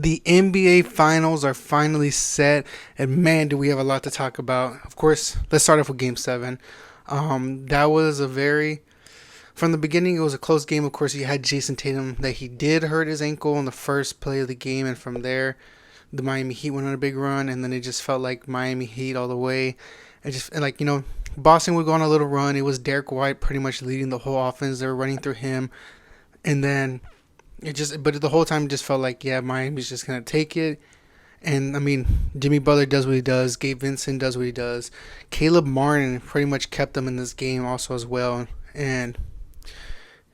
The NBA Finals are finally set, and man, do we have a lot to talk about. Of course, let's start off with Game 7. That was a very, from the beginning, it was a close game. Of course, you had Jason Tatum that he did hurt his ankle in the first play of the game, and from there, the Miami Heat went on a big run, and then it just felt like Miami Heat all the way. And like, Boston would go on a little run. It was Derek White pretty much leading the whole offense. They were running through him, and then but the whole time it just felt like, yeah, Miami's just gonna take it. And I mean, Jimmy Butler does what he does. Gabe Vincent does what he does. Caleb Martin pretty much kept them in this game also as well. And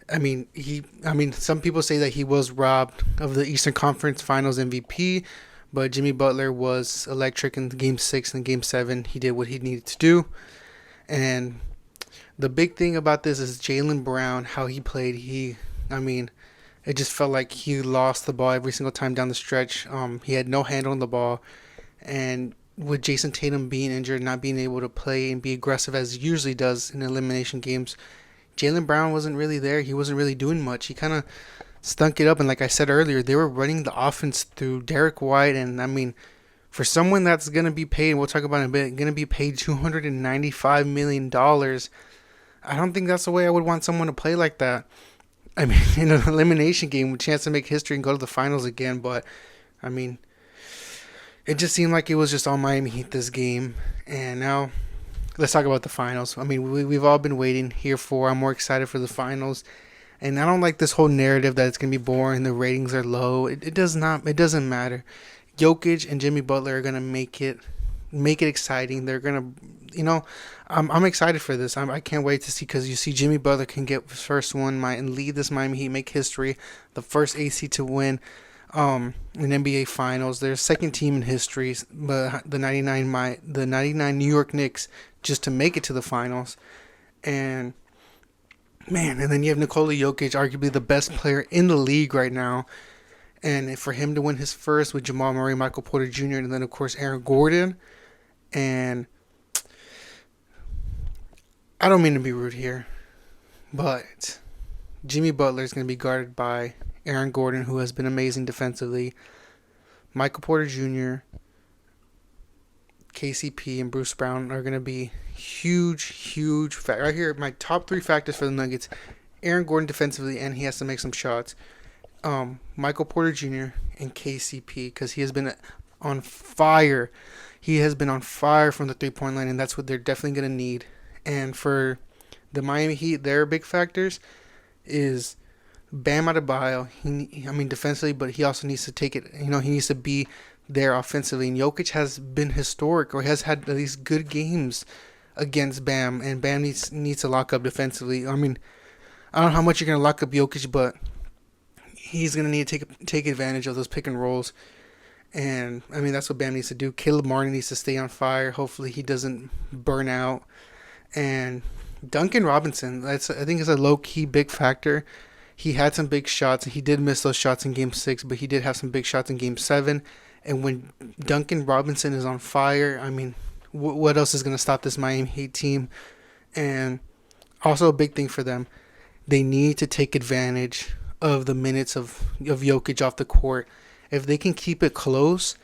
some people say that he was robbed of the Eastern Conference Finals MVP, but Jimmy Butler was electric in Game 6 and Game 7. He did what he needed to do. And the big thing about this is Jaylen Brown, how he played. I mean, it just felt like he lost the ball every single time down the stretch. He had no handle on the ball, and with Jason Tatum being injured, not being able to play and be aggressive as he usually does in elimination games, Jaylen Brown wasn't really there. He wasn't really doing much. He kind of stunk it up, and like I said earlier, they were running the offense through Derek White, and I mean, for someone that's gonna be paid, we'll talk about it in a bit, gonna be paid $295 million. I don't think that's the way I would want someone to play like that. I mean, in an elimination game with a chance to make history and go to the finals again. But, I mean, it just seemed like it was just all Miami Heat this game. And now, let's talk about the finals. I mean, we've all been waiting here for. I'm more excited for the finals. And I don't like this whole narrative that it's going to be boring, the ratings are low. It does not, it doesn't matter. Jokic and Jimmy Butler are going to make it exciting. They're gonna, I'm excited for this. I can't wait to see, because you see Jimmy Butler can get his first one, and lead this Miami Heat, make history, the first AC to win an NBA Finals. They're second team in history, but the '99 New York Knicks just to make it to the finals, and man, and then you have Nikola Jokic, arguably the best player in the league right now. And for him to win his first with Jamal Murray, Michael Porter Jr., and then of course Aaron Gordon, and I don't mean to be rude here, but Jimmy Butler is going to be guarded by Aaron Gordon, who has been amazing defensively. Michael Porter Jr., KCP, and Bruce Brown are going to be huge. Right here, my top three factors for the Nuggets: Aaron Gordon defensively, and he has to make some shots. Michael Porter Jr. and KCP, because he has been on fire. He has been on fire from the 3-point line, and that's what they're definitely going to need. And for the Miami Heat, their big factors is Bam Adebayo. Defensively, but he also needs to take it. He needs to be there offensively. And Jokic has been historic, or has had at least good games against Bam, and Bam needs to lock up defensively. I mean, I don't know how much you're going to lock up Jokic, but he's going to need to take advantage of those pick and rolls. And, I mean, that's what Bam needs to do. Caleb Martin needs to stay on fire. Hopefully he doesn't burn out. And Duncan Robinson, I think is a low-key big factor. He had some big shots. He did miss those shots in Game 6, but he did have some big shots in Game 7. And when Duncan Robinson is on fire, I mean, what else is going to stop this Miami Heat team? And also a big thing for them, they need to take advantage of the minutes of Jokic off the court. If they can keep it close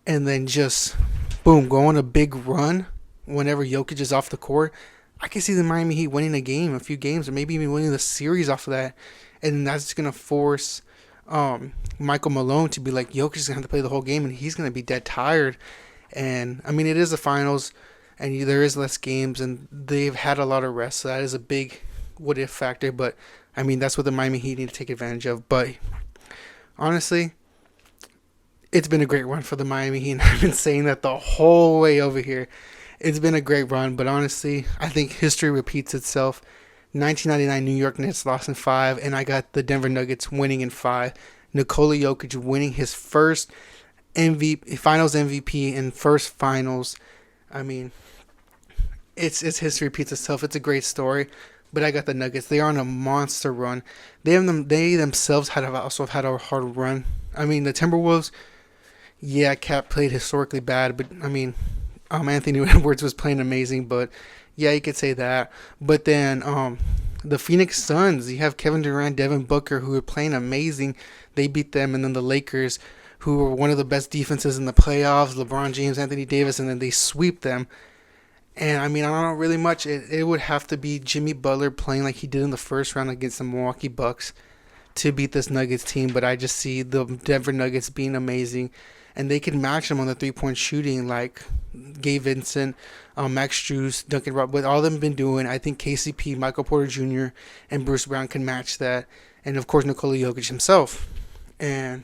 and then just, boom, go on a big run whenever Jokic is off the court, I can see the Miami Heat winning a few games, or maybe even winning the series off of that. And that's going to force Michael Malone to be like, Jokic is going to have to play the whole game, and he's going to be dead tired. And, I mean, it is the finals, and there is less games, and they've had a lot of rest, so that is a big what-if factor. But, I mean, that's what the Miami Heat need to take advantage of. But, honestly, it's been a great run for the Miami Heat, and I've been saying that the whole way over here. It's been a great run, but honestly, I think history repeats itself. 1999 New York Knicks lost in 5, and I got the Denver Nuggets winning in 5. Nikola Jokic winning his first Finals MVP and first Finals. I mean, it's history repeats itself. It's a great story, but I got the Nuggets. They are on a monster run. They themselves have also had a hard run. I mean, the Timberwolves, yeah, Cat played historically bad, but I mean, Anthony Edwards was playing amazing, but yeah, you could say that. But then the Phoenix Suns, you have Kevin Durant, Devin Booker, who are playing amazing. They beat them, and then the Lakers who were one of the best defenses in the playoffs, LeBron James, Anthony Davis, and then they sweep them. And I mean, I don't know really much. It would have to be Jimmy Butler playing like he did in the first round against the Milwaukee Bucks to beat this Nuggets team. But I just see the Denver Nuggets being amazing, and they can match them on the 3-point shooting like Gabe Vincent, Max Strus, Duncan Robinson. With all of them been doing, I think KCP, Michael Porter Jr., and Bruce Brown can match that, and of course Nikola Jokic himself. And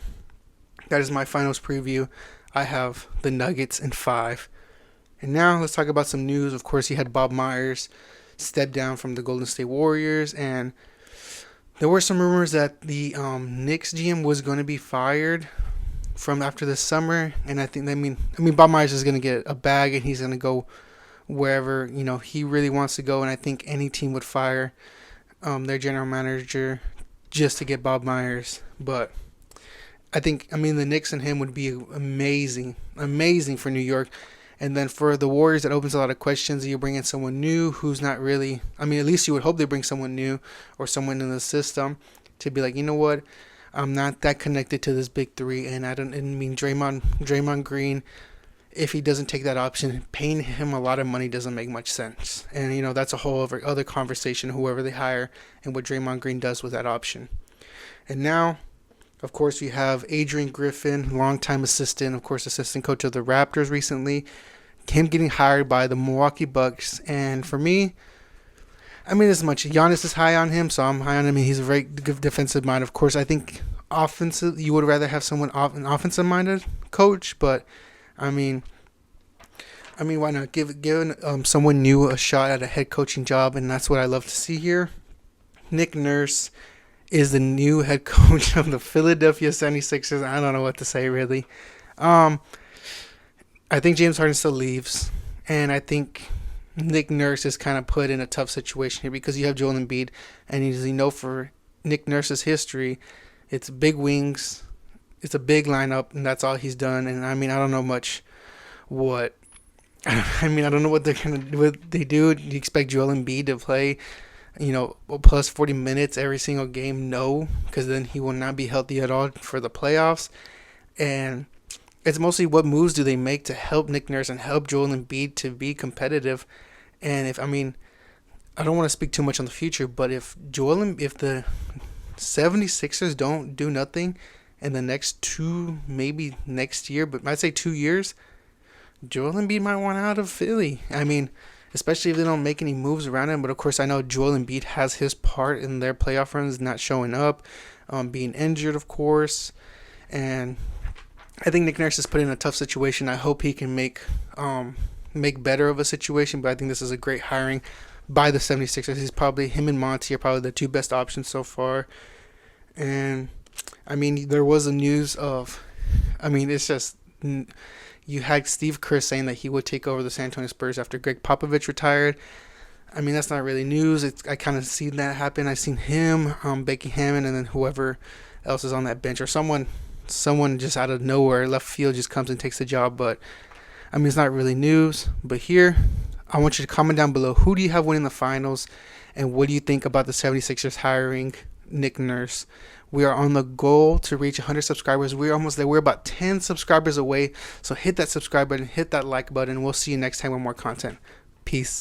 that is my finals preview. I have the Nuggets in 5. And now let's talk about some news. Of course, you had Bob Myers step down from the Golden State Warriors, and there were some rumors that the Knicks GM was going to be fired from after the summer. And I mean, Bob Myers is going to get a bag, and he's going to go wherever he really wants to go. And I think any team would fire their general manager just to get Bob Myers. But the Knicks and him would be amazing for New York. And then for the Warriors, that opens a lot of questions. You bring in someone new who's not really... at least you would hope they bring someone new or someone in the system to be like, you know what? I'm not that connected to this big three. And I mean, Draymond Green, if he doesn't take that option, paying him a lot of money doesn't make much sense. And, that's a whole other conversation, whoever they hire and what Draymond Green does with that option. And now... of course, we have Adrian Griffin, longtime assistant, of course, assistant coach of the Raptors recently. Him getting hired by the Milwaukee Bucks. And for me, as much. Giannis is high on him, so I'm high on him. He's a very good defensive mind. Of course, I think offensive, you would rather have someone an offensive-minded coach. But, why not? Give someone new a shot at a head coaching job, and that's what I love to see here. Nick Nurse is the new head coach of the Philadelphia 76ers. I don't know what to say, really. I think James Harden still leaves, and I think Nick Nurse is kind of put in a tough situation here because you have Joel Embiid, and as you know, for Nick Nurse's history, it's big wings, it's a big lineup, and that's all he's done. And I don't know much what... I don't know what they're gonna do. What they do? Do you expect Joel Embiid to play plus 40 minutes every single game? No, because then he will not be healthy at all for the playoffs. And it's mostly what moves do they make to help Nick Nurse and help Joel Embiid to be competitive. And I don't want to speak too much on the future, but if the 76ers don't do nothing in the next maybe next year, but I'd say 2 years, Joel Embiid might want out of Philly. Especially if they don't make any moves around him. But, of course, I know Joel Embiid has his part in their playoff runs, not showing up, being injured, of course. And I think Nick Nurse is put in a tough situation. I hope he can make better of a situation. But I think this is a great hiring by the 76ers. Him and Monty are probably the two best options so far. And, there was a news of... it's just... You had Steve Kerr saying that he would take over the San Antonio Spurs after Greg Popovich retired. That's not really news. I kind of seen that happen. I've seen him, Becky Hammond, and then whoever else is on that bench, or someone just out of nowhere, left field, just comes and takes the job. But it's not really news. But here, I want you to comment down below, who do you have winning the finals, and what do you think about the 76ers hiring Nick Nurse? We are on the goal to reach 100 subscribers. We're almost there. We're about 10 subscribers away. So hit that subscribe button, hit that like button. We'll see you next time with more content. Peace.